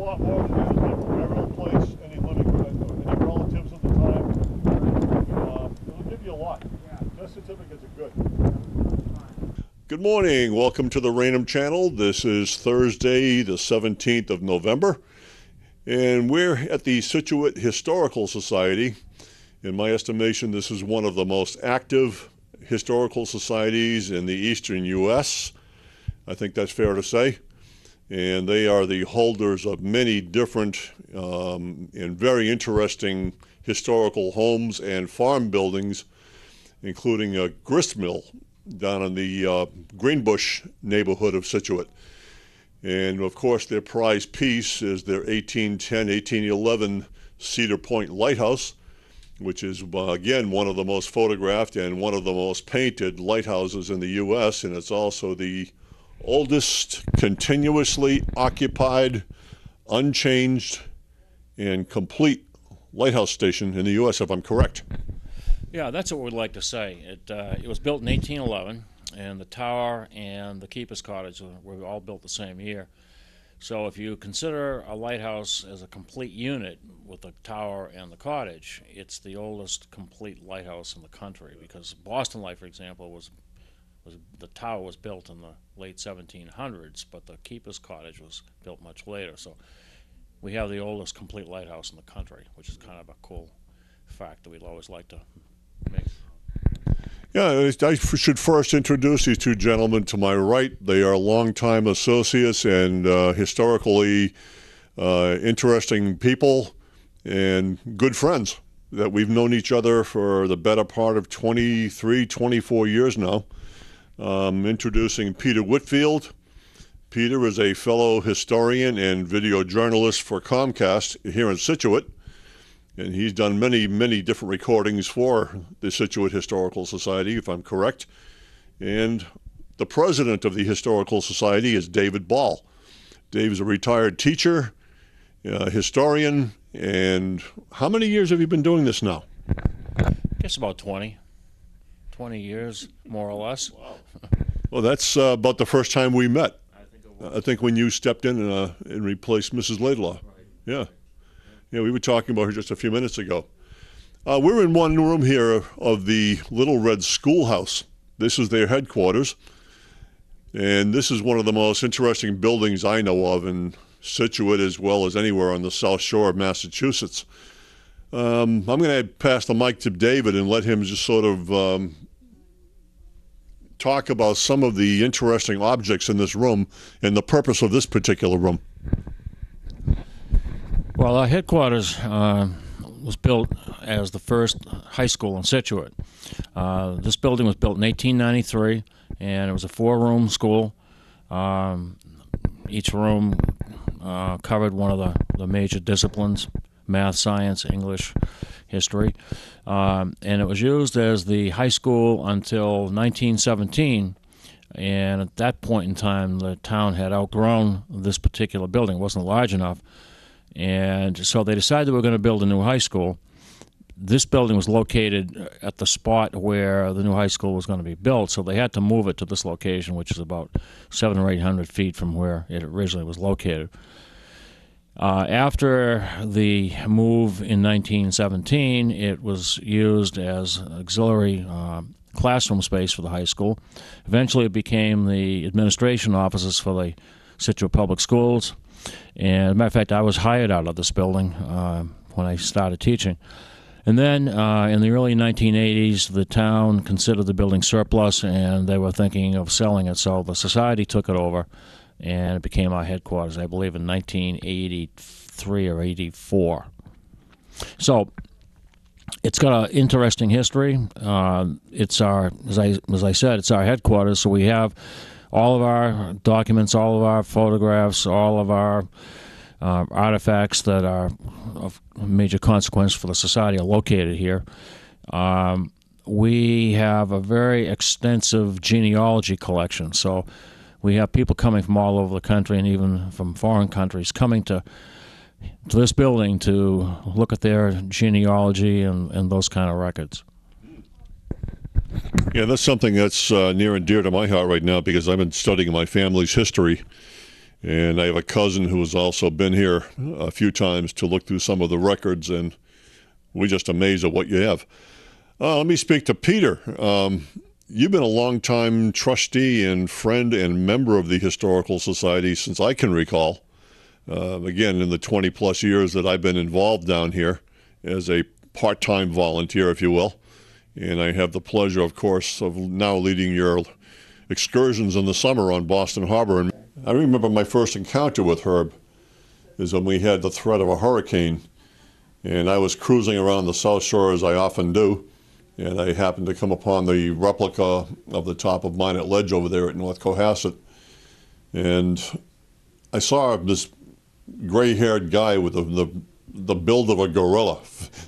lot more than anything, burial place, any living, any relatives at the time. It'll give you a lot. Death certificates are good. Good morning. Welcome to the Rainham Channel. This is Thursday, the 17th of November, and we're at the Scituate Historical Society. In my estimation, this is one of the most active historical societies in the eastern U.S. I think that's fair to say. And they are the holders of many different and very interesting historical homes and farm buildings, including a grist mill down in the Greenbush neighborhood of Scituate. And of course, their prized piece is their 1810, 1811 Cedar Point Lighthouse, which is, again, one of the most photographed and one of the most painted lighthouses in the U.S., and it's also the oldest continuously occupied, unchanged, and complete lighthouse station in the U.S., if I'm correct. Yeah, that's what we'd like to say. It was built in 1811, and the tower and the keeper's cottage were all built the same year. So if you consider a lighthouse as a complete unit with the tower and the cottage, it's the oldest complete lighthouse in the country, because Boston Light, for example, the tower was built in the late 1700s, but the keeper's cottage was built much later. So we have the oldest complete lighthouse in the country, which is kind of a cool fact that we'd always like to make. Yeah, I should first introduce these two gentlemen to my right. They are longtime associates and historically interesting people and good friends that we've known each other for the better part of 23, 24 years now. Introducing Peter Whitfield. Peter is a fellow historian and video journalist for Comcast here in Scituate, and he's done many, many different recordings for the Scituate Historical Society, if I'm correct. And the president of the Historical Society is David Ball. Dave's a retired teacher, historian, and how many years have you been doing this now? I guess about 20 years, more or less. Wow. Well, that's about the first time we met. I think when you stepped in and replaced Mrs. Laidlaw. Right. Yeah. Yeah, we were talking about her just a few minutes ago. We're in one room here of the Little Red Schoolhouse. This is their headquarters, and this is one of the most interesting buildings I know of in Scituate, as well as anywhere on the South Shore of Massachusetts. I'm going to pass the mic to David and let him just sort of talk about some of the interesting objects in this room and the purpose of this particular room. Well, our headquarters was built as the first high school in Scituate. This building was built in 1893, and it was a four-room school. Each room covered one of the major disciplines: math, science, English, history. And it was used as the high school until 1917. And at that point in time, the town had outgrown this particular building. It wasn't large enough. And so they decided they were going to build a new high school. This building was located at the spot where the new high school was going to be built, so they had to move it to this location, which is about 700 or 800 feet from where it originally was located. After the move in 1917, it was used as auxiliary classroom space for the high school. Eventually it became the administration offices for the Scituate Public Schools. And as a matter of fact, I was hired out of this building when I started teaching. And then in the early 1980s, the town considered the building surplus, and they were thinking of selling it. So the society took it over, and it became our headquarters, I believe, in 1983 or 84. So it's got an interesting history. It's our, as I said, it's our headquarters. So we have all of our documents, all of our photographs, all of our artifacts that are of major consequence for the society are located here. We have a very extensive genealogy collection. So we have people coming from all over the country and even from foreign countries coming to this building to look at their genealogy and those kind of records. Yeah, that's something that's near and dear to my heart right now, because I've been studying my family's history. And I have a cousin who has also been here a few times to look through some of the records, and we're just amazed at what you have. Let me speak to Peter. You've been a longtime trustee and friend and member of the Historical Society since I can recall. Again, in the 20-plus years that I've been involved down here as a part-time volunteer, if you will. And I have the pleasure, of course, of now leading your excursions in the summer on Boston Harbor. And I remember my first encounter with Herb is when we had the threat of a hurricane, and I was cruising around the South Shore, as I often do, and I happened to come upon the replica of the top of Minot Ledge over there at North Cohasset. And I saw this gray-haired guy with the build of a gorilla.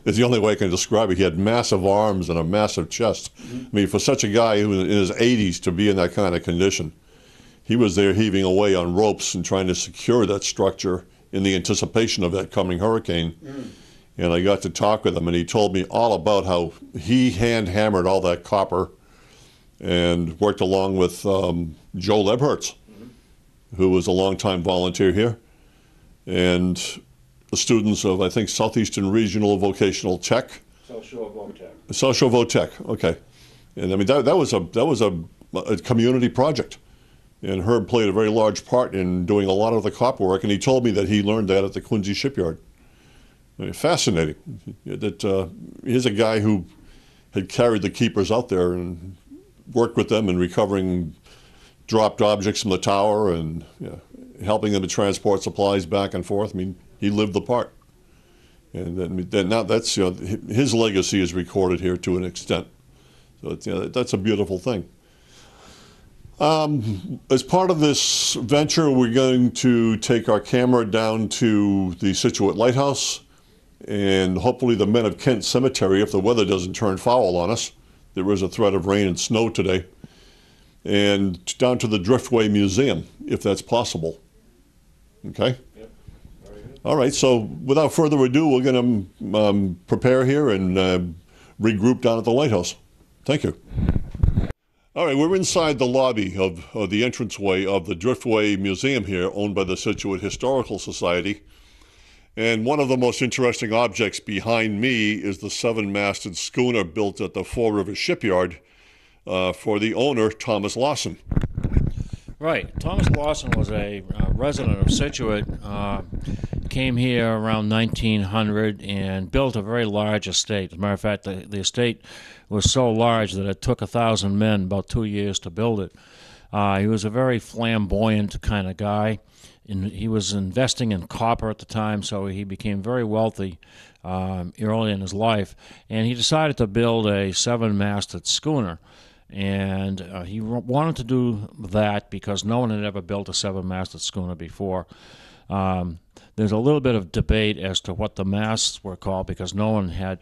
It's the only way I can describe it. He had massive arms and a massive chest. I mean, for such a guy who in his 80s to be in that kind of condition, he was there heaving away on ropes and trying to secure that structure in the anticipation of that coming hurricane. And I got to talk with him, and he told me all about how he hand-hammered all that copper and worked along with Joe Lebhertz, who was a longtime volunteer here, and the students of, I think, Southeastern Regional Vocational Tech. South Shore Votech. South Shore Votech, okay. And I mean, that was a community project. And Herb played a very large part in doing a lot of the copper work, and he told me that he learned that at the Quincy Shipyard. I mean, fascinating. That here's a guy who had carried the keepers out there and worked with them in recovering dropped objects from the tower and helping them to transport supplies back and forth. I mean, he lived the part. And then now that's, his legacy is recorded here to an extent. So it's, that's a beautiful thing. As part of this venture, we're going to take our camera down to the Scituate Lighthouse and hopefully the Men of Kent Cemetery if the weather doesn't turn foul on us. There is a threat of rain and snow today. And down to the Driftway Museum, if that's possible. Okay? Yep. Very good. All right, so without further ado, we're going to prepare here and regroup down at the lighthouse. Thank you. All right, we're inside the lobby of the entranceway of the Driftway Museum here, owned by the Scituate Historical Society. And one of the most interesting objects behind me is the 7-masted schooner built at the Four Rivers Shipyard for the owner, Thomas Lawson. Right. Thomas Lawson was a resident of Scituate, came here around 1900 and built a very large estate. As a matter of fact, the estate was so large that it took 1,000 men about 2 years to build it. He was a very flamboyant kind of guy. He was investing in copper at the time, so he became very wealthy early in his life. And he decided to build a 7-masted schooner. And he wanted to do that because no one had ever built a 7-masted schooner before. There's a little bit of debate as to what the masts were called because no one had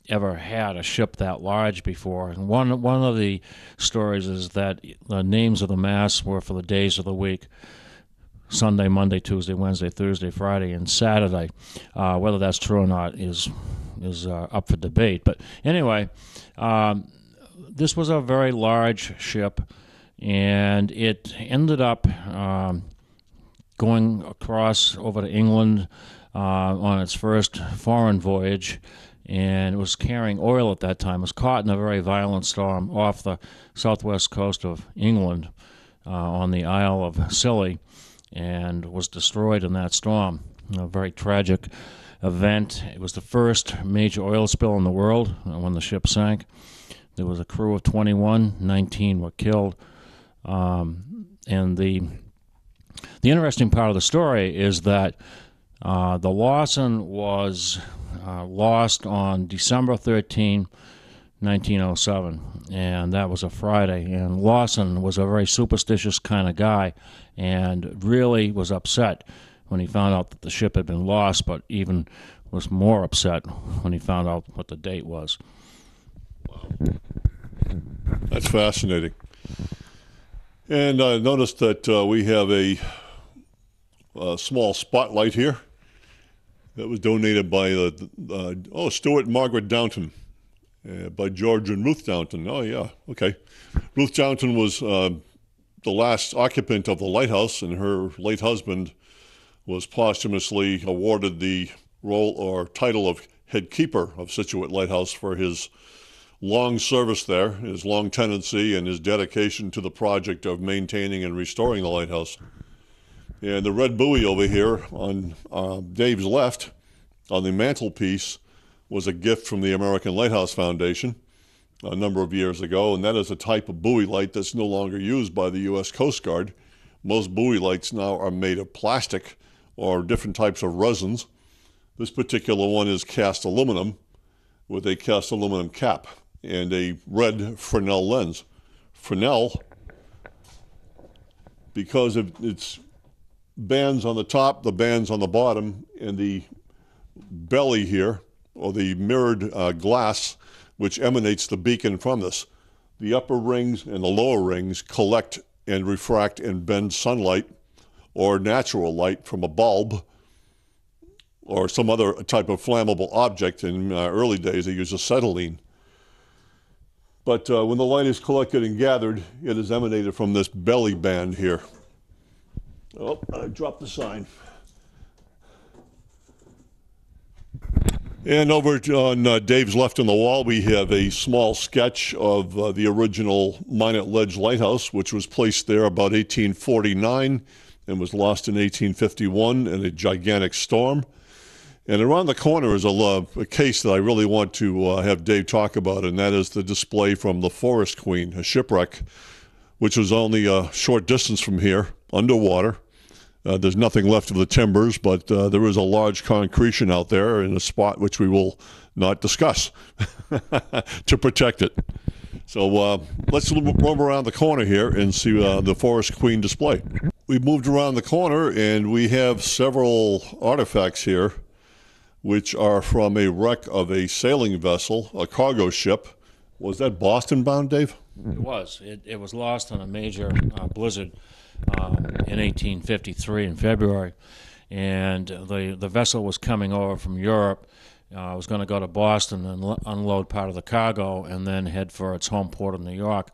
ever had a ship that large before. And one of the stories is that the names of the masts were for the days of the week: Sunday, Monday, Tuesday, Wednesday, Thursday, Friday, and Saturday. Whether that's true or not is up for debate. But anyway, this was a very large ship, and it ended up going across over to England on its first foreign voyage, and it was carrying oil at that time. It was caught in a very violent storm off the southwest coast of England on the Isle of Scilly, and was destroyed in that storm. A very tragic event. It was the first major oil spill in the world when the ship sank. There was a crew of 21, 19 were killed. And the interesting part of the story is that the Lawson was lost on December 13, 1907, and that was a Friday. And Lawson was a very superstitious kind of guy and really was upset when he found out that the ship had been lost, but even was more upset when he found out what the date was. Wow. That's fascinating. And I noticed that we have a small spotlight here that was donated by Stuart and Margaret Downton, by George and Ruth Downton. Oh, yeah, okay. Ruth Downton was the last occupant of the lighthouse, and her late husband was posthumously awarded the role or title of head keeper of Scituate Lighthouse for his long service there, his long tenancy, and his dedication to the project of maintaining and restoring the lighthouse. And the red buoy over here on Dave's left on the mantelpiece was a gift from the American Lighthouse Foundation a number of years ago, and that is a type of buoy light that's no longer used by the U.S. Coast Guard. Most buoy lights now are made of plastic or different types of resins. This particular one is cast aluminum with a cast aluminum cap and a red Fresnel lens. Fresnel, because of its bands on the top, the bands on the bottom, and the belly here, or the mirrored glass, which emanates the beacon from this. The upper rings and the lower rings collect and refract and bend sunlight or natural light from a bulb or some other type of flammable object. In early days, they used acetylene. But when the light is collected and gathered, it is emanated from this belly band here. Oh, I dropped the sign. And over on Dave's left on the wall, we have a small sketch of the original Minot Ledge Lighthouse, which was placed there about 1849 and was lost in 1851 in a gigantic storm. And around the corner is a case that I really want to have Dave talk about, and that is the display from the Forest Queen, a shipwreck, which was only a short distance from here, underwater. There's nothing left of the timbers, but there is a large concretion out there in a spot which we will not discuss to protect it. So let's roam around the corner here and see the Forest Queen display. We've moved around the corner and we have several artifacts here which are from a wreck of a sailing vessel, a cargo ship. Was that Boston bound, Dave? It was. It was lost in a major blizzard in 1853 in February, and the vessel was coming over from Europe. Was going to go to Boston and unload part of the cargo and then head for its home port of New York.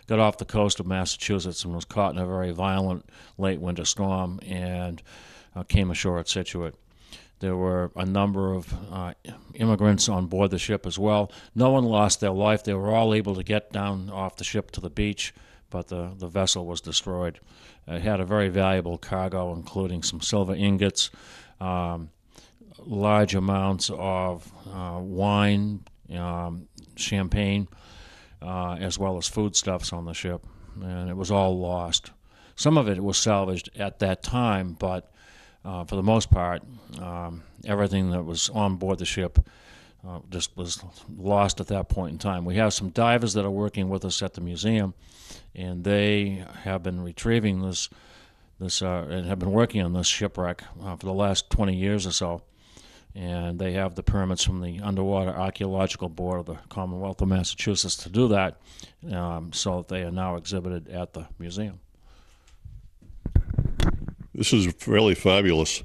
Got off the coast of Massachusetts and was caught in a very violent late winter storm and came ashore at Scituate. There were a number of immigrants on board the ship as well. No one lost their life. They were all able to get down off the ship to the beach, but the vessel was destroyed. It had a very valuable cargo, including some silver ingots, large amounts of wine, champagne, as well as foodstuffs on the ship, and it was all lost. Some of it was salvaged at that time, but for the most part, everything that was on board the ship just was lost at that point in time. We have some divers that are working with us at the museum, and they have been retrieving this and have been working on this shipwreck for the last 20 years or so. And they have the permits from the Underwater Archaeological Board of the Commonwealth of Massachusetts to do that, so that they are now exhibited at the museum. This is really fabulous.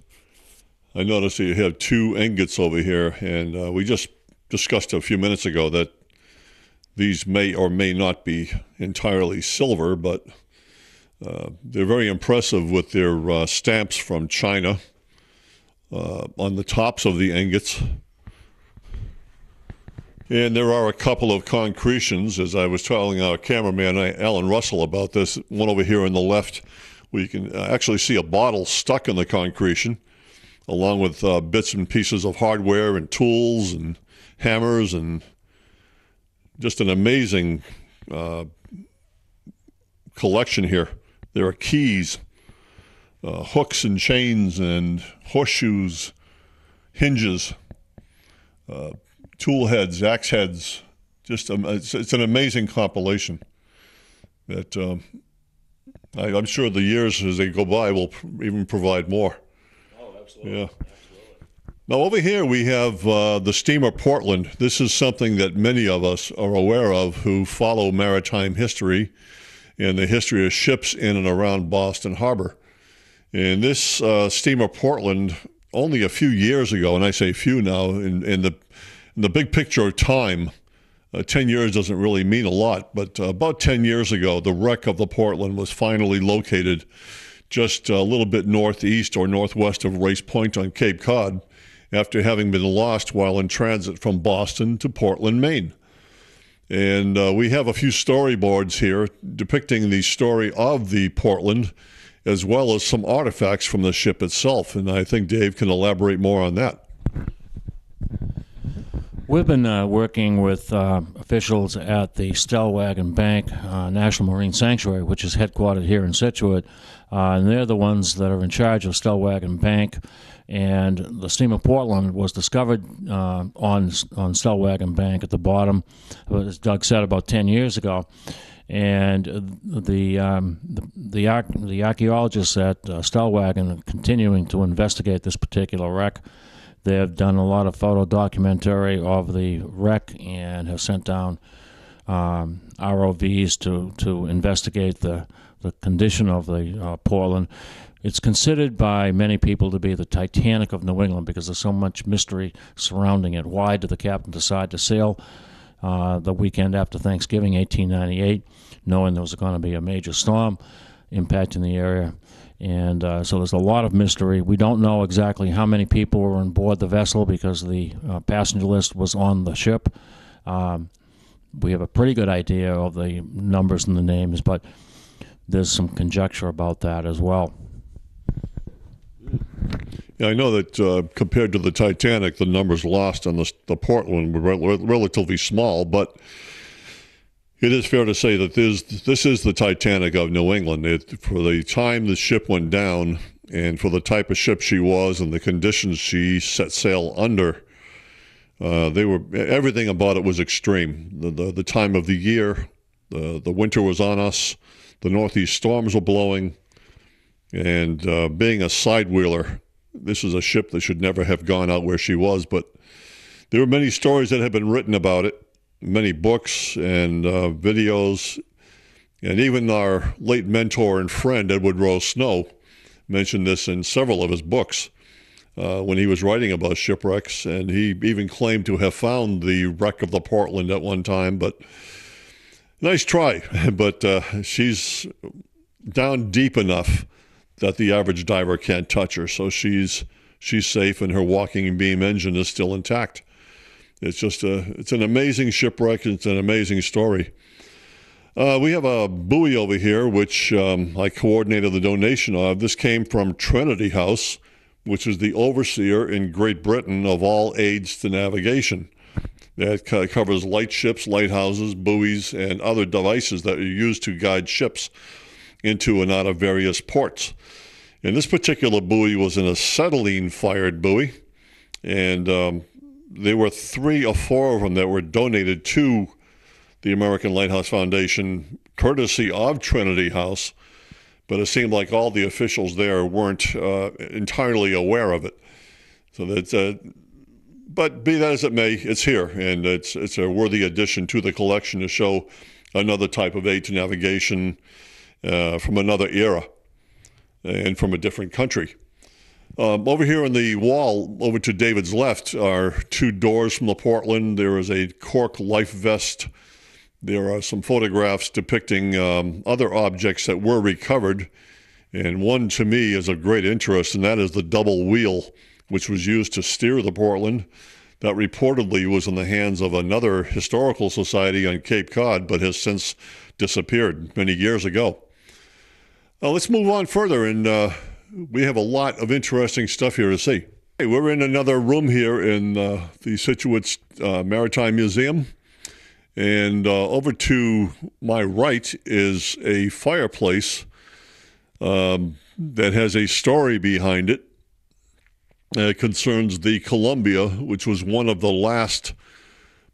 I noticed that you have two ingots over here, and we just discussed a few minutes ago that these may or may not be entirely silver, but they're very impressive with their stamps from China on the tops of the ingots. And there are a couple of concretions, as I was telling our cameraman, Alan Russell, about this. One over here on the left, where you can actually see a bottle stuck in the concretion, along with bits and pieces of hardware and tools and hammers, and just an amazing collection here. There are keys, hooks and chains and horseshoes, hinges, tool heads, axe heads. Just it's an amazing compilation that I'm sure the years as they go by will even provide more. Oh, absolutely. Yeah. Absolutely. Now over here we have the steamer Portland. This is something that many of us are aware of who follow maritime history and the history of ships in and around Boston Harbor. And this steamer Portland, only a few years ago, and I say few now, in the big picture of time, 10 years doesn't really mean a lot, but about 10 years ago, the wreck of the Portland was finally located just a little bit northeast or northwest of Race Point on Cape Cod after having been lost while in transit from Boston to Portland, Maine. And we have a few storyboards here depicting the story of the Portland, as well as some artifacts from the ship itself. And I think Dave can elaborate more on that. We've been working with officials at the Stellwagen Bank National Marine Sanctuary, which is headquartered here in Scituate, and they're the ones that are in charge of Stellwagen Bank. And the steamer Portland was discovered on Stellwagen Bank at the bottom, as Doug said, about 10 years ago. And the archaeologists at Stellwagen are continuing to investigate this particular wreck. They have done a lot of photo documentary of the wreck and have sent down ROVs to investigate the condition of the Portland. It's considered by many people to be the Titanic of New England because there's so much mystery surrounding it. Why did the captain decide to sail the weekend after Thanksgiving, 1898, knowing there was going to be a major storm impacting the area? And so there's a lot of mystery. We don't know exactly how many people were on board the vessel because the passenger list was on the ship. We have a pretty good idea of the numbers and the names, but there's some conjecture about that as well. Yeah, I know that compared to the Titanic, the numbers lost on the Portland were relatively small, but it is fair to say that this is the Titanic of New England. For the time the ship went down and for the type of ship she was and the conditions she set sail under, everything about it was extreme. The time of the year, the winter was on us, the northeast storms were blowing, and being a sidewheeler, this is a ship that should never have gone out where she was, but there were many stories that have been written about it. Many books and videos, and even our late mentor and friend, Edward Rose Snow, mentioned this in several of his books when he was writing about shipwrecks, and he even claimed to have found the wreck of the Portland at one time, but nice try. But she's down deep enough that the average diver can't touch her, so she's safe, and her walking beam engine is still intact. It's just it's an amazing shipwreck. It's an amazing story. We have a buoy over here, which I coordinated the donation of. This came from Trinity House, which is the overseer in Great Britain of all aids to navigation. That covers lightships, lighthouses, buoys, and other devices that are used to guide ships into and out of various ports. And this particular buoy was an acetylene-fired buoy, and there were 3 or 4 of them that were donated to the American Lighthouse Foundation, courtesy of Trinity House, but it seemed like all the officials there weren't entirely aware of it. So that, but be that as it may, it's here, and it's a worthy addition to the collection to show another type of aid to navigation from another era and from a different country. Over here on the wall, over to David's left, are 2 doors from the Portland. There is a cork life vest. There are some photographs depicting other objects that were recovered. And one, to me, is of great interest, and that is the double wheel, which was used to steer the Portland. That reportedly was in the hands of another historical society on Cape Cod, but has since disappeared many years ago. Let's move on further, and we have a lot of interesting stuff here to see. Hey, we're in another room here in the Scituate Maritime Museum, and over to my right is a fireplace that has a story behind it. It concerns the Columbia, which was one of the last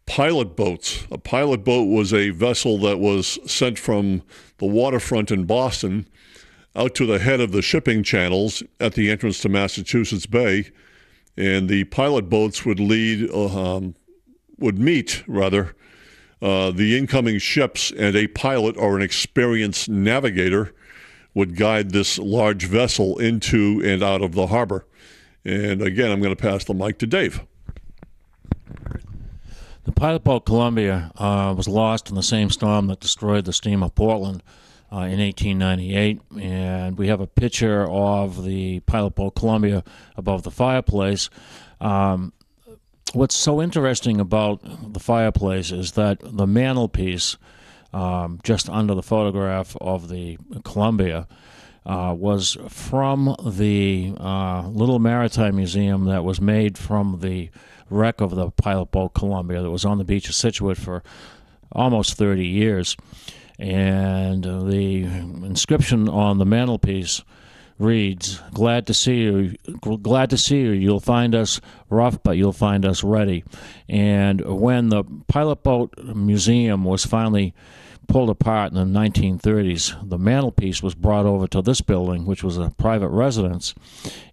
pilot boats. A pilot boat was a vessel that was sent from the waterfront in Boston out to the head of the shipping channels at the entrance to Massachusetts Bay, and the pilot boats would meet the incoming ships, and a pilot or an experienced navigator would guide this large vessel into and out of the harbor. And again, I'm going to pass the mic to Dave. The pilot boat Columbia was lost in the same storm that destroyed the steamer Portland in 1898, and we have a picture of the pilot boat Columbia above the fireplace. What's so interesting about the fireplace is that the mantelpiece, just under the photograph of the Columbia, was from the little maritime museum that was made from the wreck of the pilot boat Columbia that was on the beach of Scituate for almost 30 years. And the inscription on the mantelpiece reads, "Glad to see you. Glad to see you. You'll find us rough, but you'll find us ready." And when the pilot boat museum was finally pulled apart in the 1930s, the mantelpiece was brought over to this building, which was a private residence,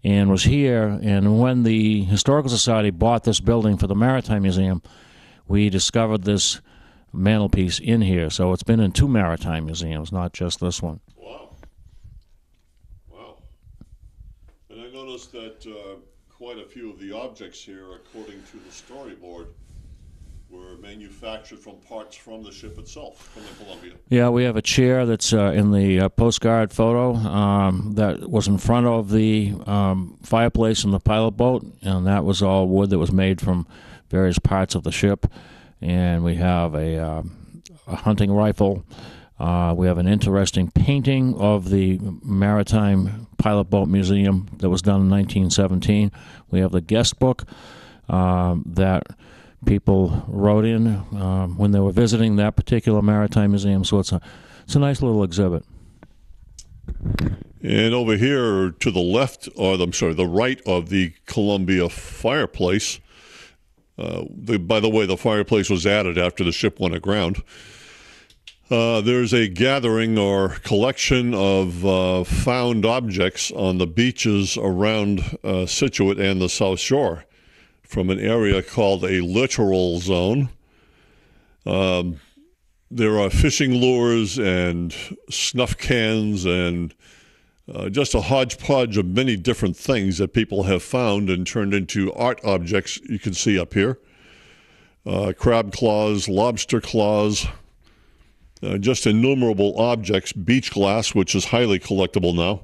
and was here. And when the Historical Society bought this building for the Maritime Museum, we discovered this mantelpiece in here. So it's been in 2 maritime museums, not just this one. Wow. Wow. And I noticed that quite a few of the objects here, according to the storyboard, were manufactured from parts from the ship itself, from the Columbia. Yeah, we have a chair that's in the postcard photo that was in front of the fireplace in the pilot boat, and that was all wood that was made from various parts of the ship. And we have a hunting rifle. We have an interesting painting of the Maritime Pilot Boat Museum that was done in 1917. We have the guest book that people wrote in when they were visiting that particular maritime museum. So it's a nice little exhibit. And over here to the left, or I'm sorry, the right of the Columbia fireplace. By the way, the fireplace was added after the ship went aground. There's a gathering or collection of found objects on the beaches around Scituate and the South Shore, from an area called a littoral zone. There are fishing lures and snuff cans and just a hodgepodge of many different things that people have found and turned into art objects you can see up here. Crab claws, lobster claws, just innumerable objects. Beach glass, which is highly collectible now.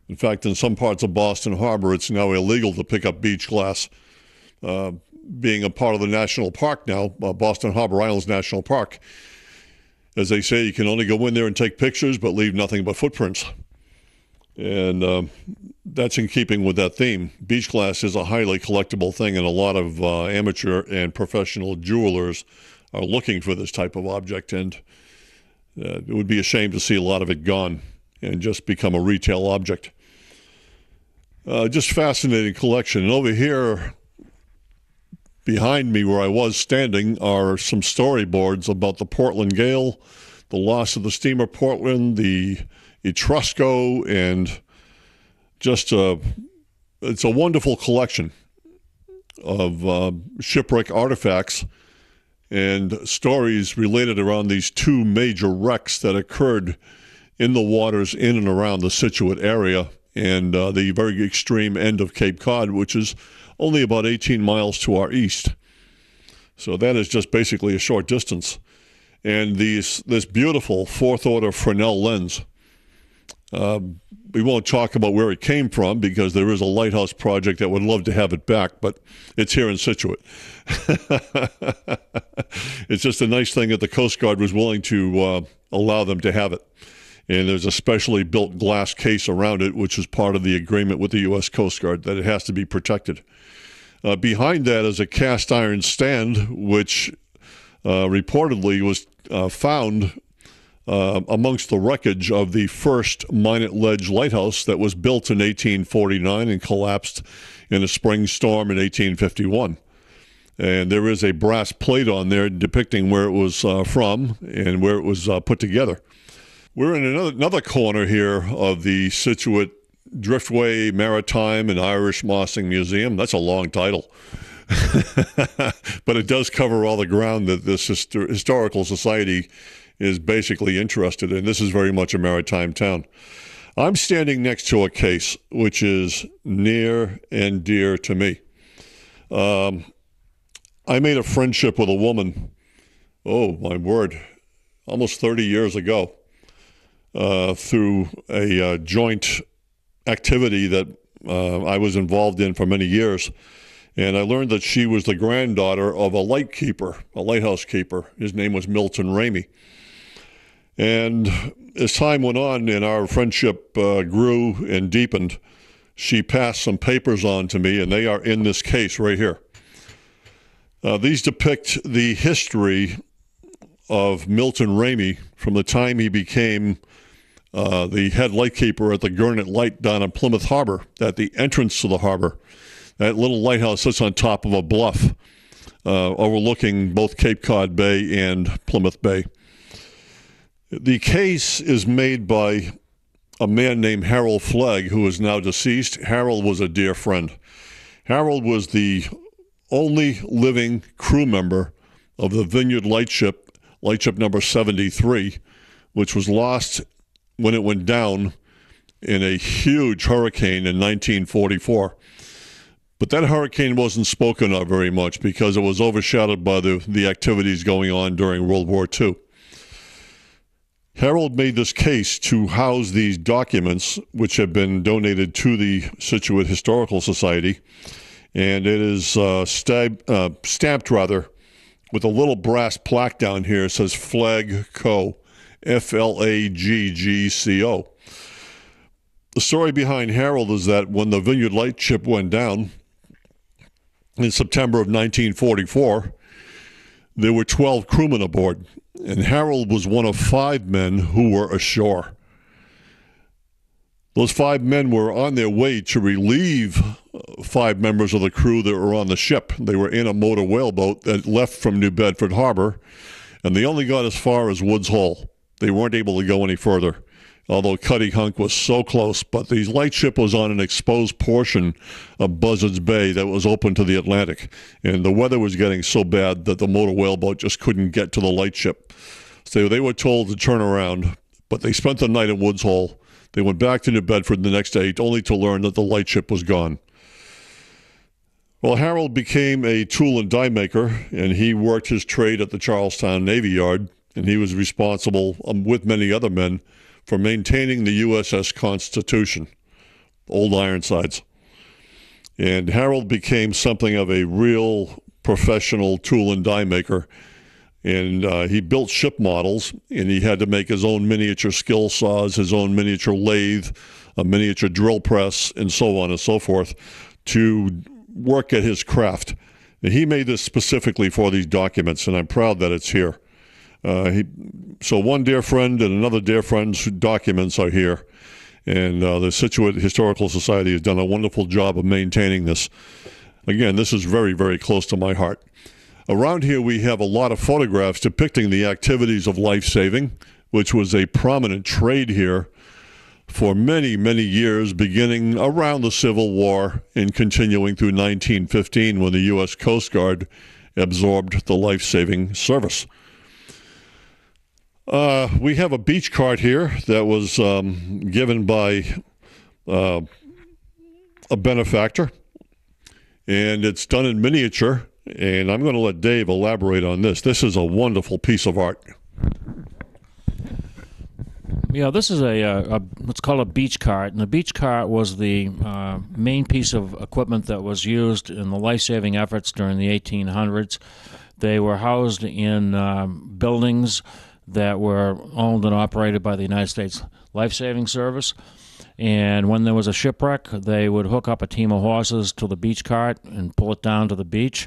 In fact, in some parts of Boston Harbor, it's now illegal to pick up beach glass. Being a part of the national park now, Boston Harbor Islands National Park, as they say, you can only go in there and take pictures but leave nothing but footprints. And that's in keeping with that theme. Beach glass is a highly collectible thing, and a lot of amateur and professional jewelers are looking for this type of object, and it would be a shame to see a lot of it gone and just become a retail object. Just fascinating collection. And over here, behind me where I was standing, are some storyboards about the Portland Gale, the loss of the steamer Portland, the Etrusco, and just it's a wonderful collection of shipwreck artifacts and stories related around these 2 major wrecks that occurred in the waters in and around the Scituate area and the very extreme end of Cape Cod, which is only about 18 miles to our east. So that is just basically a short distance. And this beautiful 4th order Fresnel lens. We won't talk about where it came from because there is a lighthouse project that would love to have it back, but it's here in Scituate. It's just a nice thing that the Coast Guard was willing to allow them to have it. And there's a specially built glass case around it, which is part of the agreement with the U.S. Coast Guard that it has to be protected. Behind that is a cast iron stand, which reportedly was found amongst the wreckage of the first Minot Ledge lighthouse that was built in 1849 and collapsed in a spring storm in 1851. And there is a brass plate on there depicting where it was from and where it was put together. We're in another corner here of the Scituate Driftway Maritime and Irish Mossing Museum. That's a long title. But it does cover all the ground that this historical society is basically interested in. This is very much a maritime town. I'm standing next to a case which is near and dear to me. I made a friendship with a woman, oh my word, almost 30 years ago, through a joint activity that I was involved in for many years. And I learned that she was the granddaughter of a lighthouse keeper. His name was Milton Ramey. And as time went on and our friendship grew and deepened, she passed some papers on to me, and they are in this case right here. These depict the history of Milton Ramey from the time he became the head lightkeeper at the Gurnet Light down in Plymouth Harbor, at the entrance to the harbor. That little lighthouse sits on top of a bluff overlooking both Cape Cod Bay and Plymouth Bay. The case is made by a man named Harold Flegg, who is now deceased. Harold was a dear friend. Harold was the only living crew member of the Vineyard lightship number 73, which was lost when it went down in a huge hurricane in 1944. But that hurricane wasn't spoken of very much because it was overshadowed by the activities going on during World War II. Harold made this case to house these documents, which have been donated to the Scituate Historical Society, and it is stamped with a little brass plaque down here. It says Flegg Co., Flaggco. The story behind Harold is that when the Vineyard lightship went down in September of 1944, there were 12 crewmen aboard, and Harold was one of 5 men who were ashore. Those 5 men were on their way to relieve 5 members of the crew that were on the ship. They were in a motor whaleboat that left from New Bedford Harbor, and they only got as far as Woods Hole. They weren't able to go any further, although Cutty Hunk was so close. But the lightship was on an exposed portion of Buzzards Bay that was open to the Atlantic, and the weather was getting so bad that the motor whaleboat just couldn't get to the lightship. So they were told to turn around, but they spent the night at Woods Hole. They went back to New Bedford the next day, only to learn that the lightship was gone. Well, Harold became a tool and die maker, and he worked his trade at the Charlestown Navy Yard, and he was responsible, with many other men, for maintaining the USS Constitution, Old Ironsides. And Harold became something of a real professional tool and die maker. And he built ship models, and he had to make his own miniature skill saws, his own miniature lathe, a miniature drill press, and so on and so forth, to work at his craft. And he made this specifically for these documents, and I'm proud that it's here. So one dear friend and another dear friend's documents are here, and the Scituate Historical Society has done a wonderful job of maintaining this. Again, this is very, very close to my heart. Around here we have a lot of photographs depicting the activities of life-saving, which was a prominent trade here for many, many years, beginning around the Civil War and continuing through 1915 when the U.S. Coast Guard absorbed the life-saving service. We have a beach cart here that was given by a benefactor, and it's done in miniature, and I'm going to let Dave elaborate on this. This is a wonderful piece of art. Yeah, this is what's called a beach cart, and the beach cart was the main piece of equipment that was used in the life-saving efforts during the 1800s. They were housed in buildings that were owned and operated by the United States Life-Saving Service. And when there was a shipwreck, they would hook up a team of horses to the beach cart and pull it down to the beach.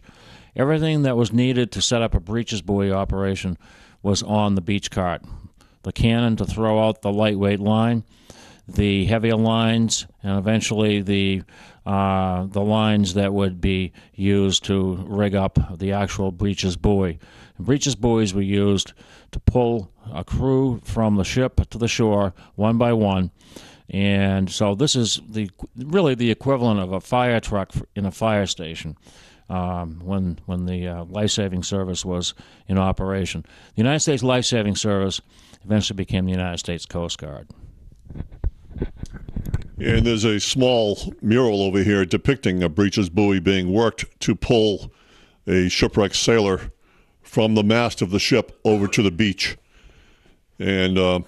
Everything that was needed to set up a breeches buoy operation was on the beach cart. The cannon to throw out the lightweight line, the heavier lines, and eventually the lines that would be used to rig up the actual breeches buoy. And breeches buoys were used to pull a crew from the ship to the shore one by one. And so this is really the equivalent of a fire truck in a fire station when the life-saving service was in operation. The United States Life-Saving Service eventually became the United States Coast Guard. And there's a small mural over here depicting a breeches buoy being worked to pull a shipwrecked sailor from the mast of the ship over to the beach. And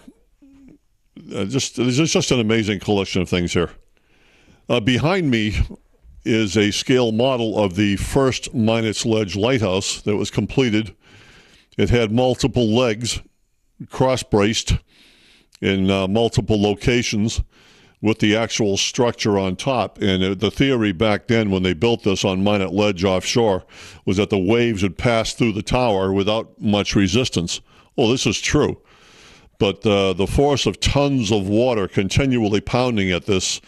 there's just an amazing collection of things here. Behind me is a scale model of the first Minot's Ledge lighthouse that was completed. It had multiple legs, cross-braced in multiple locations with the actual structure on top. And the theory back then when they built this on Minot Ledge offshore was that the waves would pass through the tower without much resistance. Well, this is true. But the force of tons of water continually pounding at this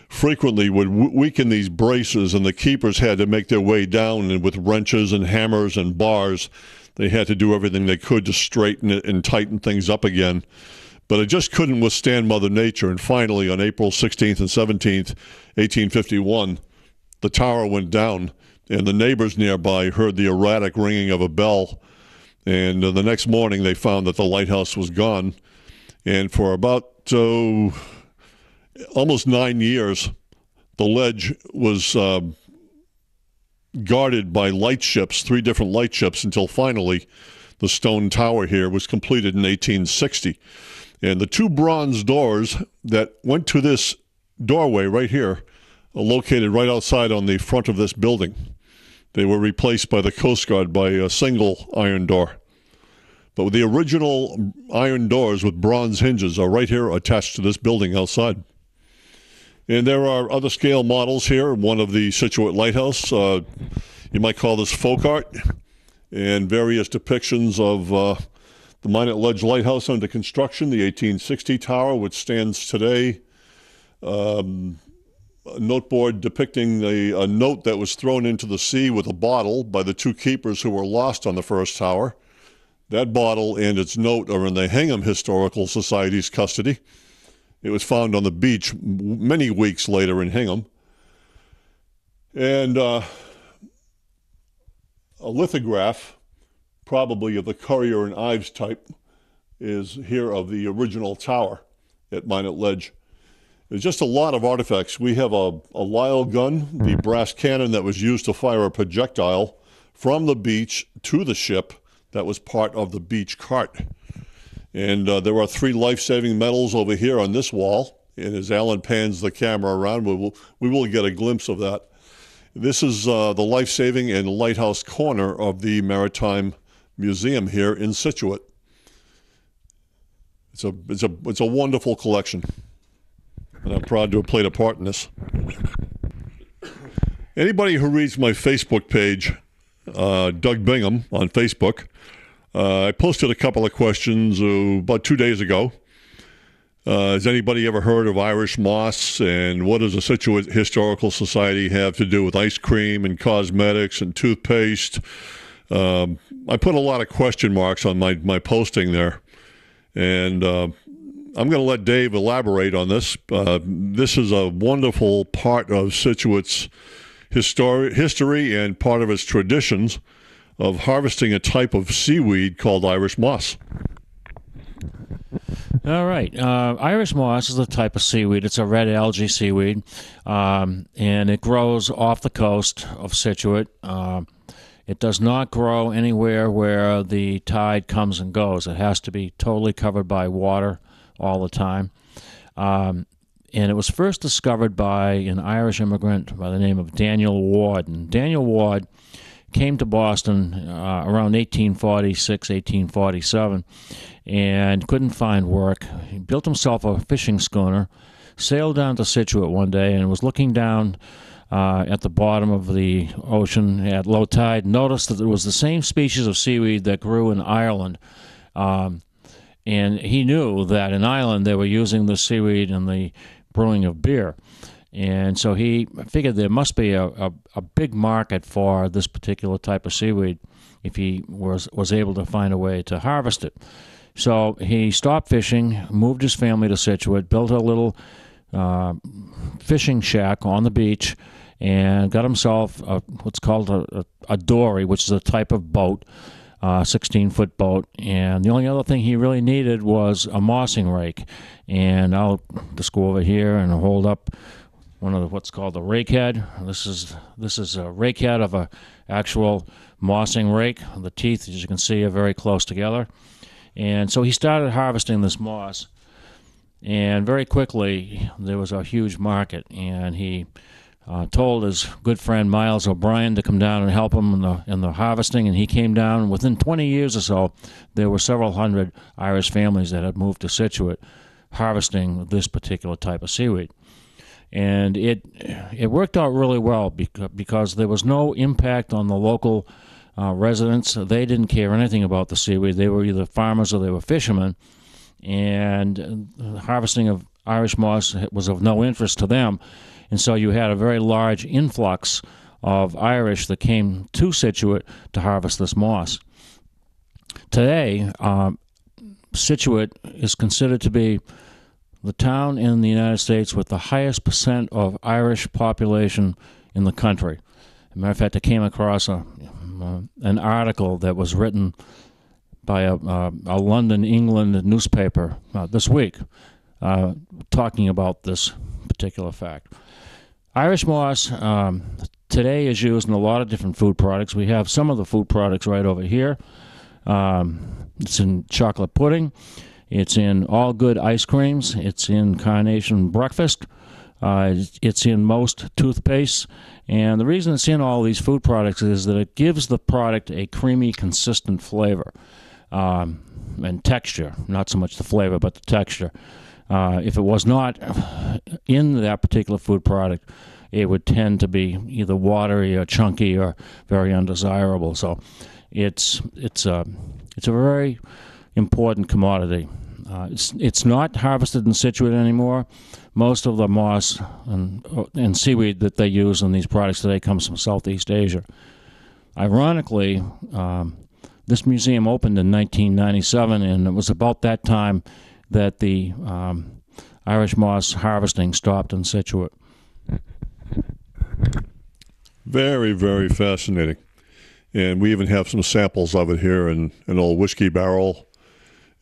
frequently would weaken these braces, and the keepers had to make their way down, and with wrenches and hammers and bars, they had to do everything they could to straighten it and tighten things up again. But it just couldn't withstand Mother Nature, and finally on April 16th and 17th, 1851, the tower went down, and the neighbors nearby heard the erratic ringing of a bell, and the next morning they found that the lighthouse was gone. And for about almost 9 years, the ledge was guarded by lightships, 3 different lightships, until finally the stone tower here was completed in 1860. And the 2 bronze doors that went to this doorway right here are located right outside on the front of this building. They were replaced by the Coast Guard by a single iron door. But the original iron doors with bronze hinges are right here attached to this building outside. And there are other scale models here. One of the Scituate Lighthouse, you might call this folk art, and various depictions of the Minot Ledge Lighthouse under construction, the 1860 tower, which stands today. A noteboard depicting a note that was thrown into the sea with a bottle by the 2 keepers who were lost on the first tower. That bottle and its note are in the Hingham Historical Society's custody. It was found on the beach many weeks later in Hingham. And a lithograph, probably of the Currier and Ives type, is here of the original tower at Minot Ledge. There's just a lot of artifacts. We have a Lyle gun, the brass cannon that was used to fire a projectile from the beach to the ship that was part of the beach cart. And there are 3 life-saving medals over here on this wall. And as Alan pans the camera around, we will get a glimpse of that. This is the life-saving and lighthouse corner of the Maritime Museum here in Scituate. It's a wonderful collection, and I'm proud to have played a part in this. Anybody who reads my Facebook page, Doug Bingham on Facebook, I posted a couple of questions about 2 days ago. Has anybody ever heard of Irish moss, and what does the Scituate Historical Society have to do with ice cream and cosmetics and toothpaste? I put a lot of question marks on my posting there, and I'm going to let Dave elaborate on this. This is a wonderful part of Scituate's history and part of its traditions of harvesting a type of seaweed called Irish moss. All right. Irish moss is a type of seaweed. It's a red algae seaweed, and it grows off the coast of Scituate. It does not grow anywhere where the tide comes and goes. It has to be totally covered by water all the time. And it was first discovered by an Irish immigrant by the name of Daniel Ward. And Daniel Ward came to Boston around 1846, 1847, and couldn't find work. He built himself a fishing schooner, sailed down to Scituate one day, and was looking down at the bottom of the ocean at low tide, noticed that it was the same species of seaweed that grew in Ireland. And he knew that in Ireland they were using the seaweed in the brewing of beer. And so he figured there must be a big market for this particular type of seaweed if he was able to find a way to harvest it. So he stopped fishing, moved his family to Scituate, built a little fishing shack on the beach, and got himself what's called a dory, which is a type of boat, 16-foot boat. And the only other thing he really needed was a mossing rake. And I'll just go over here and hold up one of what's called the rake head. This is a rake head of a actual mossing rake. The teeth, as you can see, are very close together. And so he started harvesting this moss, and very quickly there was a huge market, and he told his good friend Miles O'Brien to come down and help him in the harvesting, and he came down, and within 20 years or so there were several hundred Irish families that had moved to Scituate harvesting this particular type of seaweed. And it worked out really well because there was no impact on the local residents. They didn't care anything about the seaweed. They were either farmers or they were fishermen, and harvesting of Irish moss was of no interest to them. And so you had a very large influx of Irish that came to Scituate to harvest this moss. Today, Scituate is considered to be the town in the United States with the highest percent of Irish population in the country. As a matter of fact, I came across an article that was written by a London, England newspaper this week talking about this particular fact. Irish moss today is used in a lot of different food products. We have some of the food products right over here. It's in chocolate pudding. It's in all good ice creams. It's in carnation breakfast. It's in most toothpastes. And the reason it's in all these food products is that it gives the product a creamy, consistent flavor and texture. Not so much the flavor, but the texture. If it was not in that particular food product, it would tend to be either watery or chunky or very undesirable. So it's a very important commodity. It's not harvested in Scituate anymore. Most of the moss and seaweed that they use in these products today comes from Southeast Asia. Ironically, this museum opened in 1997, and it was about that time that the Irish moss harvesting stopped in Scituate. Very, very fascinating. And we even have some samples of it here in an old whiskey barrel,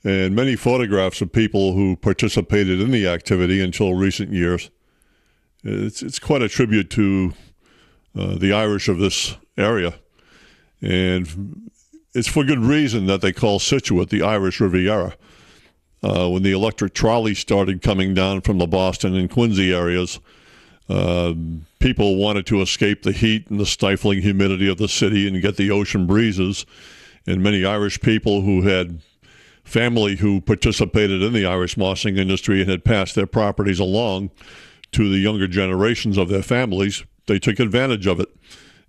and many photographs of people who participated in the activity until recent years. It's quite a tribute to the Irish of this area. And it's for good reason that they call Scituate the Irish Riviera. When the electric trolley started coming down from the Boston and Quincy areas, people wanted to escape the heat and the stifling humidity of the city and get the ocean breezes. And many Irish people who had family who participated in the Irish mossing industry and had passed their properties along to the younger generations of their families, they took advantage of it.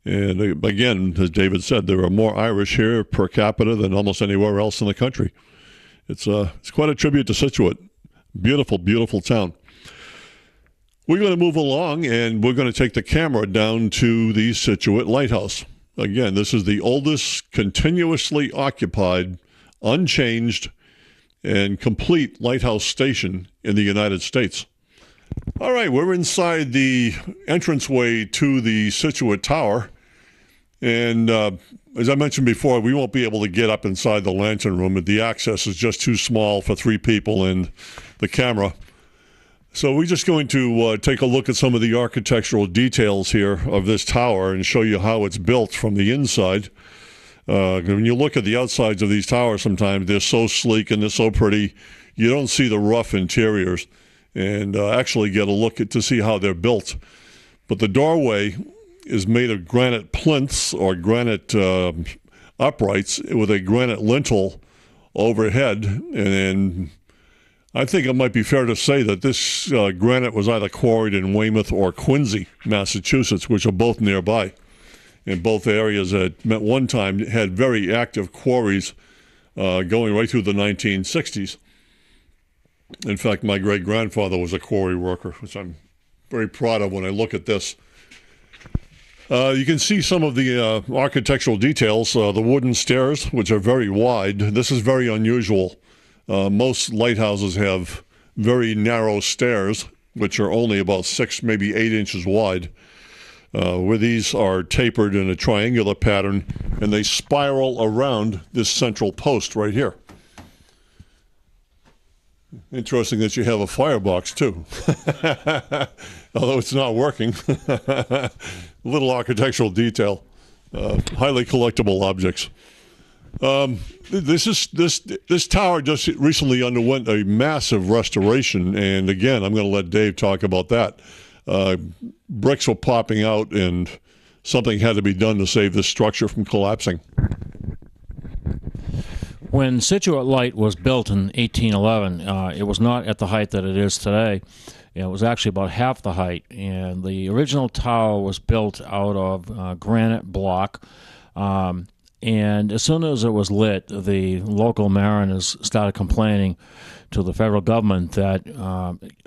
And again, as David said, there are more Irish here per capita than almost anywhere else in the country. It's quite a tribute to Scituate. Beautiful, beautiful town. We're going to move along, and we're going to take the camera down to the Scituate Lighthouse. Again, this is the oldest continuously occupied, unchanged, and complete lighthouse station in the United States. All right, we're inside the entranceway to the Scituate Tower. And as I mentioned before, we won't be able to get up inside the lantern room. The access is just too small for 3 people and the camera. So we're just going to take a look at some of the architectural details here of this tower and show you how it's built from the inside. When you look at the outsides of these towers sometimes, they're so sleek and they're so pretty, you don't see the rough interiors and actually get a look to see how they're built. But the doorway is made of granite plinths or granite uprights with a granite lintel overhead. And I think it might be fair to say that this granite was either quarried in Weymouth or Quincy, Massachusetts, which are both nearby. In both areas at one time had very active quarries going right through the 1960s. In fact, my great-grandfather was a quarry worker, which I'm very proud of when I look at this. You can see some of the architectural details, the wooden stairs, which are very wide. This is very unusual. Most lighthouses have very narrow stairs, which are only about 6, maybe 8 inches wide, where these are tapered in a triangular pattern, and they spiral around this central post right here. Interesting that you have a firebox too, although it's not working. Little architectural detail, highly collectible objects. This tower just recently underwent a massive restoration, and again, I'm going to let Dave talk about that. Bricks were popping out, and something had to be done to save this structure from collapsing. When Scituate Light was built in 1811, it was not at the height that it is today. It was actually about half the height, and the original tower was built out of granite block. And as soon as it was lit, the local mariners started complaining to the federal government that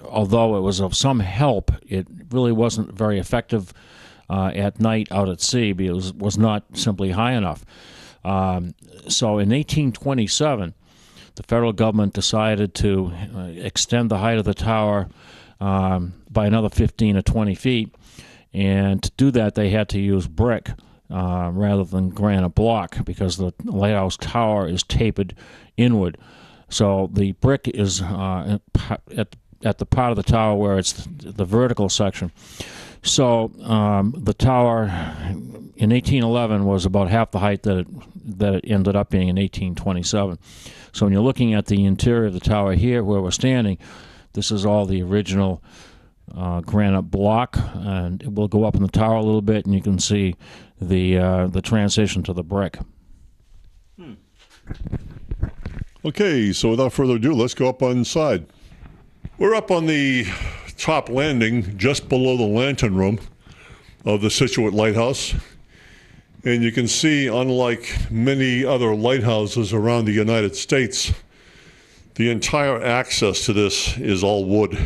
although it was of some help, it really wasn't very effective at night out at sea because it was not simply high enough. So in 1827, the federal government decided to extend the height of the tower by another 15 or 20 feet. And to do that, they had to use brick rather than granite block because the lighthouse tower is tapered inward. So the brick is at the part of the tower where it's the vertical section. So the tower in 1811 was about half the height that it ended up being in 1827. So when you're looking at the interior of the tower here where we're standing, this is all the original granite block, and we'll go up in the tower a little bit and you can see the transition to the brick. Okay, so without further ado, let's go up inside. We're up on the top landing just below the lantern room of the Scituate Lighthouse, and you can see, unlike many other lighthouses around the United States, the entire access to this is all wood,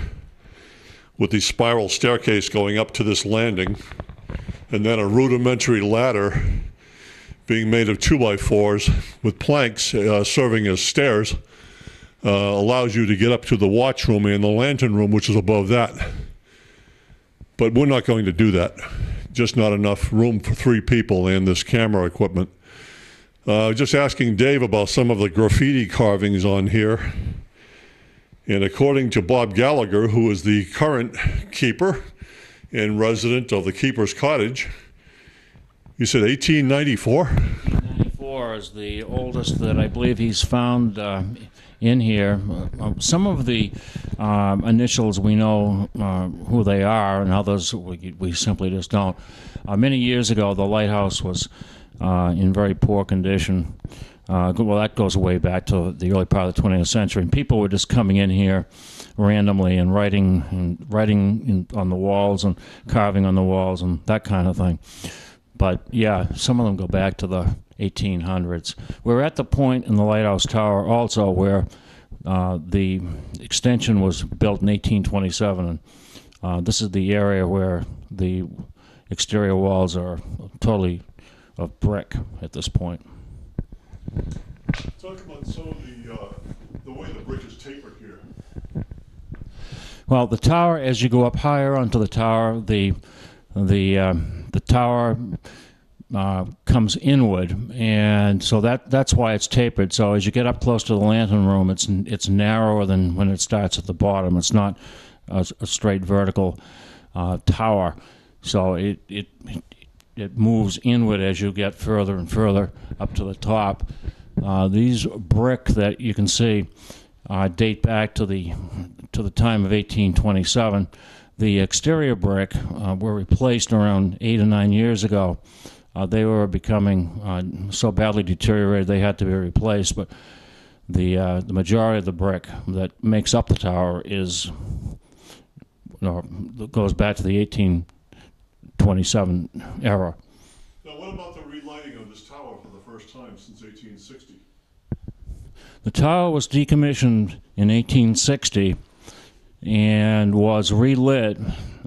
with the spiral staircase going up to this landing, and then a rudimentary ladder being made of 2x4s with planks serving as stairs allows you to get up to the watch room and the lantern room, which is above that. But we're not going to do that. Just not enough room for 3 people and this camera equipment. Just asking Dave about some of the graffiti carvings on here. And according to Bob Gallagher, who is the current keeper and resident of the Keeper's Cottage, you said 1894? 1894 is the oldest that I believe he's found in here. Some of the initials we know who they are, and others we simply just don't. Many years ago, the lighthouse was in very poor condition. Well, that goes way back to the early part of the 20th century, and people were just coming in here randomly and writing on the walls and carving on the walls and that kind of thing. But yeah, some of them go back to the 1800s. We're at the point in the lighthouse tower also where the extension was built in 1827, and this is the area where the exterior walls are totally of brick at this point. Talk about some of the way the brick is tapered here. Well, the tower, as you go up higher onto the tower, the tower comes inward, and so that's why it's tapered. So as you get up close to the lantern room, it's narrower than when it starts at the bottom. It's not a straight vertical tower, so it moves inward as you get further and further up to the top. These brick that you can see date back to the time of 1827. The exterior brick were replaced around 8 or 9 years ago. They were becoming so badly deteriorated they had to be replaced, but the majority of the brick that makes up the tower goes back to the 1827 era. Now, what about the relighting of this tower for the first time since 1860? The tower was decommissioned in 1860 and was relit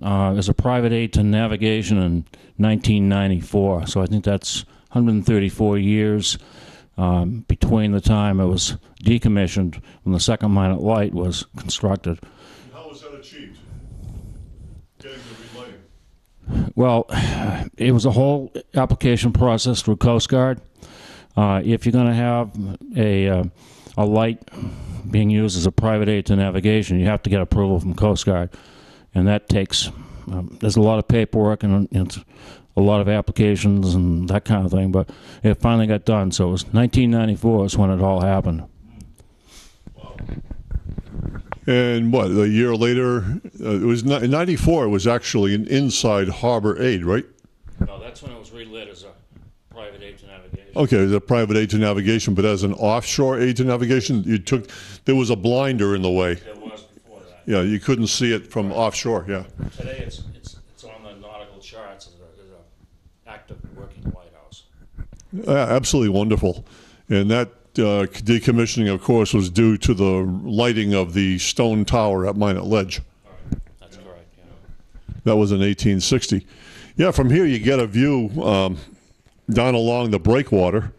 as a private aid to navigation in 1994. So I think that's 134 years between the time it was decommissioned when the second minute light was constructed. And how was that achieved? Getting the relighting? Well, it was a whole application process through Coast Guard. If you're going to have a light being used as a private aid to navigation, you have to get approval from Coast Guard, and that takes there's a lot of paperwork and a lot of applications and that kind of thing, but it finally got done. So it was 1994 is when it all happened. And what, a year later, it was in 94, it was actually an inside harbor aid, right? No, that's when it was relit as a private aid to navigation. Okay, the private aid to navigation, but as an offshore aid to navigation, there was a blinder in the way. There was before that. Yeah, you couldn't see it from offshore, yeah. Today it's on the nautical charts as an active working lighthouse. Absolutely wonderful. And that decommissioning, of course, was due to the lighting of the stone tower at Minot Ledge. Right. That's correct, yeah. That was in 1860. Yeah, from here you get a view down along the breakwater.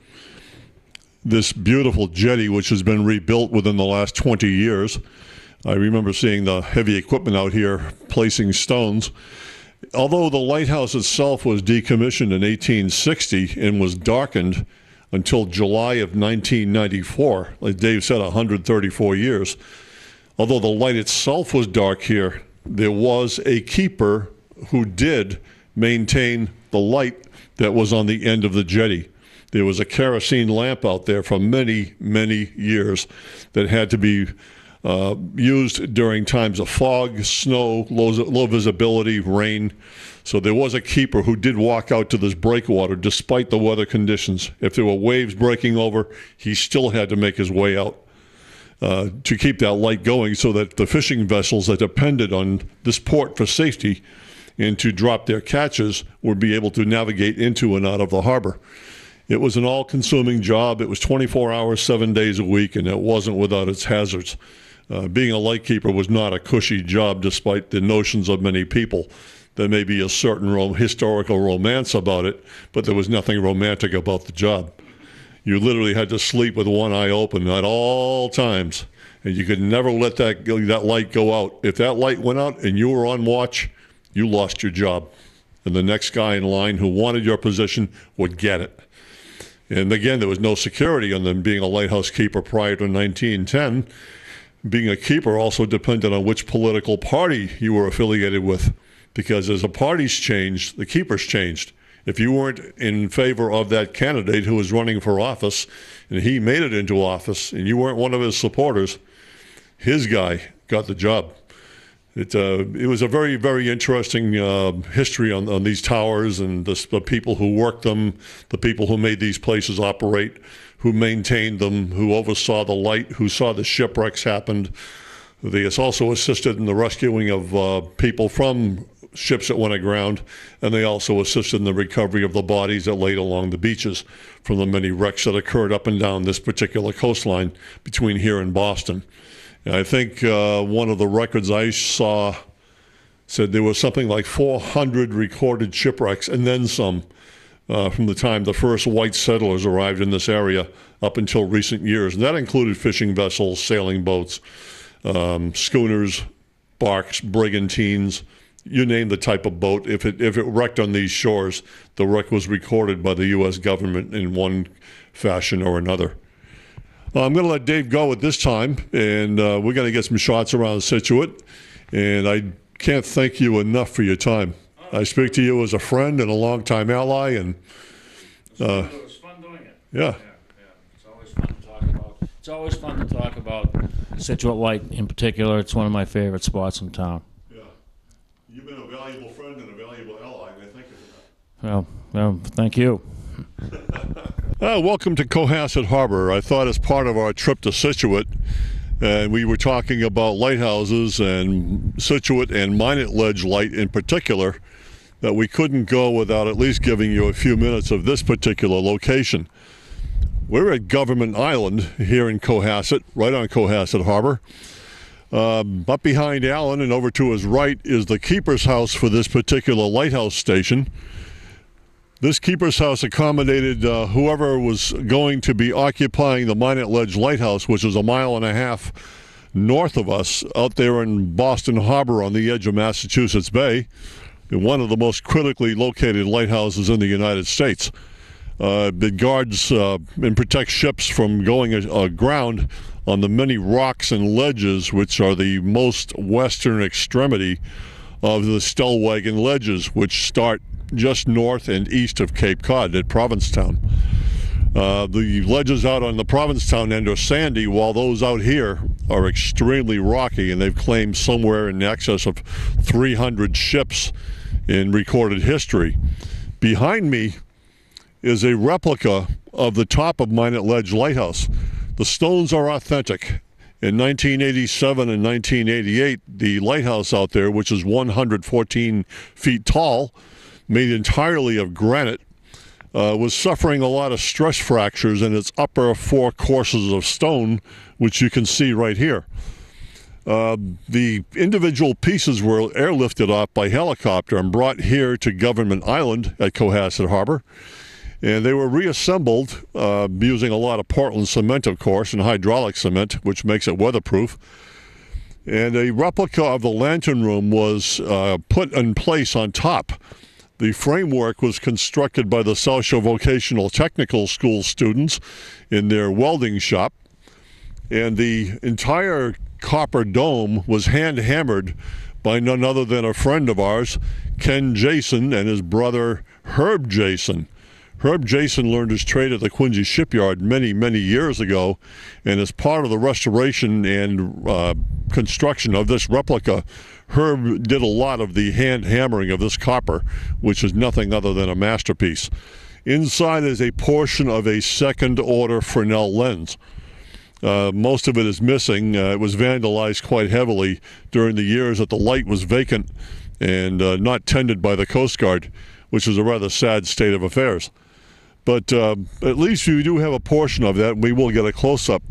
This beautiful jetty, which has been rebuilt within the last 20 years. I remember seeing the heavy equipment out here placing stones. Although the lighthouse itself was decommissioned in 1860 and was darkened until July of 1994, like Dave said, 134 years. Although the light itself was dark here, there was a keeper who did maintain the light that was on the end of the jetty. There was a kerosene lamp out there for many, many years that had to be used during times of fog, snow, low visibility, rain. So there was a keeper who did walk out to this breakwater despite the weather conditions. If there were waves breaking over, he still had to make his way out to keep that light going so that the fishing vessels that depended on this port for safety and to drop their catches would be able to navigate into and out of the harbor. It was an all-consuming job. It was 24 hours, 7 days a week, and it wasn't without its hazards. Being a lightkeeper was not a cushy job, despite the notions of many people. There may be a certain historical romance about it, but there was nothing romantic about the job. You literally had to sleep with one eye open at all times, and you could never let that light go out. If that light went out and you were on watch, you lost your job. And the next guy in line who wanted your position would get it. And again, there was no security on them being a lighthouse keeper prior to 1910. Being a keeper also depended on which political party you were affiliated with, because as the parties changed, the keepers changed. If you weren't in favor of that candidate who was running for office, and he made it into office, and you weren't one of his supporters, his guy got the job. It was a very, very interesting history on these towers and the people who worked them, the people who made these places operate, who maintained them, who oversaw the light, who saw the shipwrecks happen. They also assisted in the rescuing of people from ships that went aground, and they also assisted in the recovery of the bodies that laid along the beaches from the many wrecks that occurred up and down this particular coastline between here and Boston. I think one of the records I saw said there was something like 400 recorded shipwrecks and then some from the time the first white settlers arrived in this area up until recent years. And that included fishing vessels, sailing boats, schooners, barks, brigantines, you name the type of boat. If it wrecked on these shores, the wreck was recorded by the U.S. government in one fashion or another. I'm going to let Dave go at this time, and we're going to get some shots around Scituate. And I can't thank you enough for your time. I speak to you as a friend and a longtime ally, and it was fun doing it. Yeah. It's always fun to talk about. It's always fun to talk about Scituate Light in particular. It's one of my favorite spots in town. Yeah, you've been a valuable friend and a valuable ally, and I thank you for that. Well, thank you. Welcome to Cohasset Harbor. I thought as part of our trip to Scituate, and we were talking about lighthouses and Scituate and Minot Ledge Light in particular, that we couldn't go without at least giving you a few minutes of this particular location. We're at Government Island here in Cohasset, right on Cohasset Harbor. Up behind Alan and over to his right is the keeper's house for this particular lighthouse station. This keeper's house accommodated whoever was going to be occupying the Minot Ledge Lighthouse, which is 1.5 miles north of us, out there in Boston Harbor on the edge of Massachusetts Bay, one of the most critically located lighthouses in the United States. It guards and protects ships from going aground on the many rocks and ledges which are the most western extremity of the Stellwagen ledges, which start just north and east of Cape Cod at Provincetown. The ledges out on the Provincetown end are sandy, while those out here are extremely rocky, and they've claimed somewhere in excess of 300 ships in recorded history. Behind me is a replica of the top of Minot Ledge Lighthouse. The stones are authentic. In 1987 and 1988, the lighthouse out there, which is 114 feet tall, made entirely of granite, was suffering a lot of stress fractures in its upper 4 courses of stone, which you can see right here. The individual pieces were airlifted off by helicopter and brought here to Government Island at Cohasset Harbor, and they were reassembled using a lot of Portland cement, of course, and hydraulic cement, which makes it weatherproof. And a replica of the lantern room was put in place on top. The framework was constructed by the South Shore Vocational Technical School students in their welding shop, and the entire copper dome was hand-hammered by none other than a friend of ours, Ken Jason, and his brother Herb Jason. Herb Jason learned his trade at the Quincy shipyard many, many years ago, and as part of the restoration and construction of this replica, Herb did a lot of the hand hammering of this copper, which is nothing other than a masterpiece. Inside is a portion of a second-order Fresnel lens. Most of it is missing. It was vandalized quite heavily during the years that the light was vacant and not tended by the Coast Guard, which is a rather sad state of affairs. But at least you do have a portion of that, and we will get a close-up.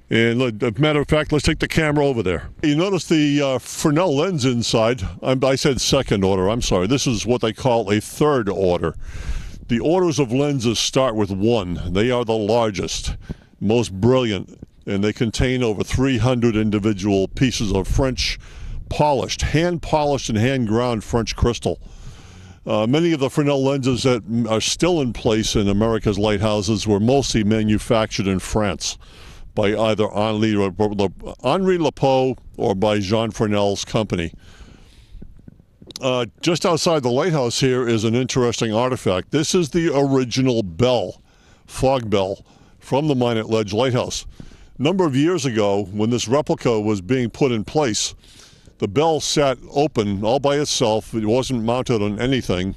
And as a matter of fact, let's take the camera over there. You notice the Fresnel lens inside. I said second order, I'm sorry. This is what they call a third order. The orders of lenses start with 1. They are the largest, most brilliant, and they contain over 300 individual pieces of French polished, hand-polished and hand-ground French crystal. Many of the Fresnel lenses that are still in place in America's lighthouses were mostly manufactured in France by either Henri Lepeau or by Jean Fresnel's company. Just outside the lighthouse here is an interesting artifact. This is the original bell, fog bell, from the Minot Ledge Lighthouse. A number of years ago, when this replica was being put in place, the bell sat open all by itself. It wasn't mounted on anything,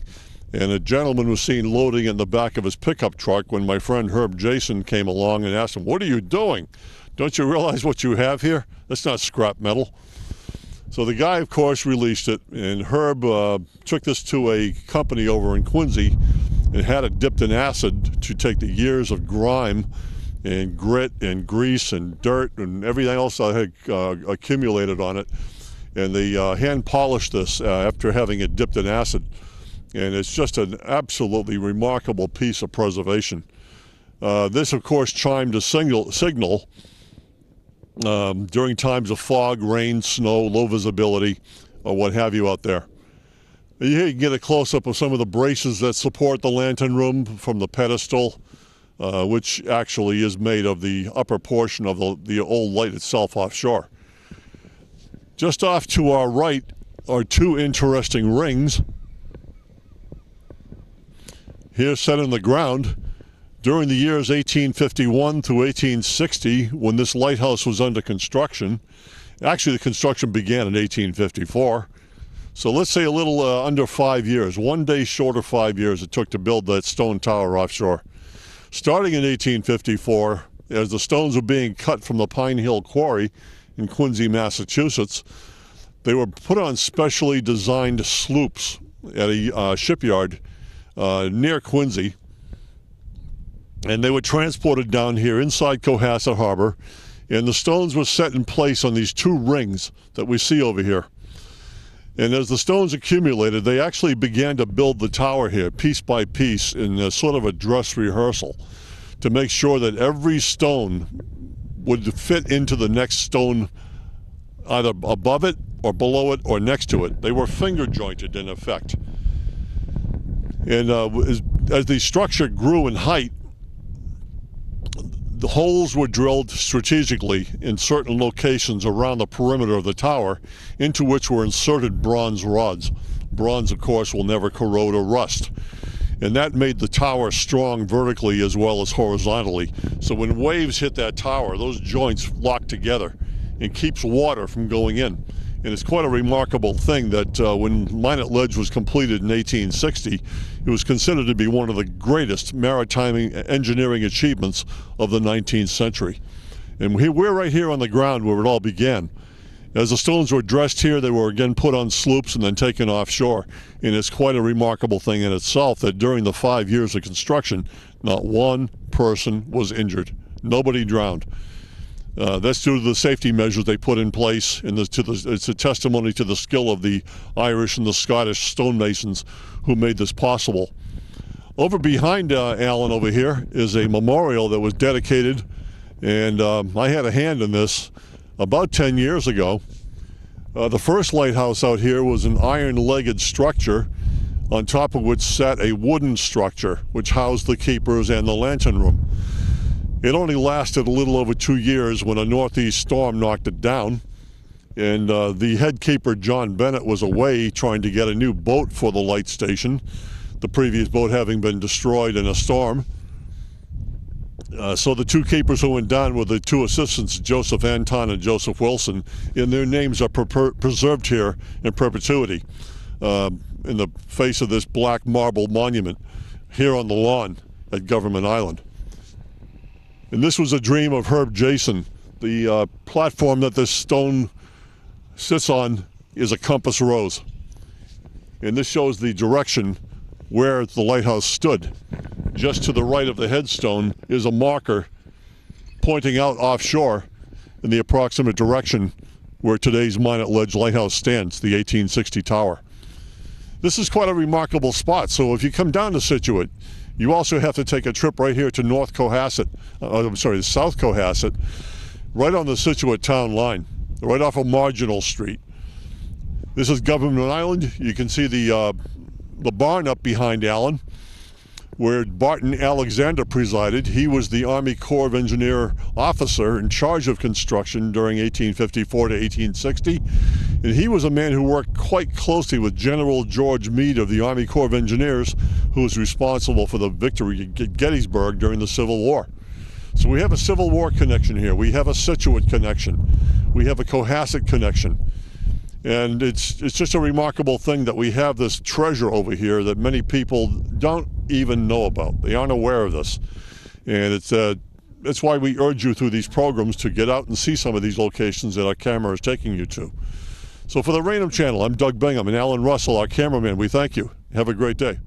and a gentleman was seen loading in the back of his pickup truck when my friend Herb Jason came along and asked him, "What are you doing? Don't you realize what you have here? That's not scrap metal." So the guy, of course, released it, and Herb took this to a company over in Quincy and had it dipped in acid to take the years of grime and grit and grease and dirt and everything else that had accumulated on it. And they hand polished this after having it dipped in acid. And it's just an absolutely remarkable piece of preservation. This, of course, chimed a signal during times of fog, rain, snow, low visibility, or what have you out there. Here you can get a close-up of some of the braces that support the lantern room from the pedestal, which actually is made of the upper portion of the old light itself offshore. Just off to our right are 2 interesting rings. Here set in the ground. During the years 1851 through 1860, when this lighthouse was under construction, actually the construction began in 1854, so let's say a little under 5 years, 1 day short of 5 years it took to build that stone tower offshore. Starting in 1854, as the stones were being cut from the Pine Hill Quarry in Quincy, Massachusetts, they were put on specially designed sloops at a shipyard near Quincy, and they were transported down here inside Cohasset Harbor, and the stones were set in place on these 2 rings that we see over here. And as the stones accumulated, they actually began to build the tower here piece by piece in a sort of a dress rehearsal to make sure that every stone would fit into the next stone either above it or below it or next to it. They were finger jointed in effect. And as the structure grew in height, the holes were drilled strategically in certain locations around the perimeter of the tower, into which were inserted bronze rods. Bronze, of course, will never corrode or rust. And that made the tower strong vertically as well as horizontally. So when waves hit that tower, those joints lock together and keeps water from going in. And it's quite a remarkable thing that when Minot Ledge was completed in 1860, it was considered to be one of the greatest maritime engineering achievements of the 19th century. And we're right here on the ground where it all began. As the stones were dressed here, they were again put on sloops and then taken offshore. And it's quite a remarkable thing in itself that during the 5 years of construction, not one person was injured. Nobody drowned. That's due to the safety measures they put in place, and it's a testimony to the skill of the Irish and the Scottish stonemasons who made this possible. Over behind Alan over here is a memorial that was dedicated, and I had a hand in this about 10 years ago. The first lighthouse out here was an iron-legged structure on top of which sat a wooden structure which housed the keepers and the lantern room. It only lasted a little over 2 years when a northeast storm knocked it down, and the head keeper, John Bennett, was away trying to get a new boat for the light station, the previous boat having been destroyed in a storm. So the two keepers who went down were the two assistants, Joseph Anton and Joseph Wilson, and their names are preserved here in perpetuity in the face of this black marble monument here on the lawn at Government Island. And this was a dream of Herb Jason. The platform that this stone sits on is a compass rose. And this shows the direction where the lighthouse stood. Just to the right of the headstone is a marker pointing out offshore in the approximate direction where today's Minot Ledge Lighthouse stands, the 1860 tower. This is quite a remarkable spot, so if you come down to Scituate, you also have to take a trip right here to South Cohasset, right on the Scituate town line, right off of Marginal Street. This is Government Island. You can see the barn up behind Allen, where Barton Alexander presided. He was the Army Corps of Engineer officer in charge of construction during 1854 to 1860. And he was a man who worked quite closely with General George Meade of the Army Corps of Engineers, who was responsible for the victory at Gettysburg during the Civil War. So we have a Civil War connection here. We have a Scituate connection. We have a Cohasset connection. And it's just a remarkable thing that we have this treasure over here that many people don't even know about. They aren't aware of this. And it's why we urge you through these programs to get out and see some of these locations that our camera is taking you to. So for the Raynham Channel, I'm Doug Bingham, and Alan Russell, our cameraman. We thank you. Have a great day.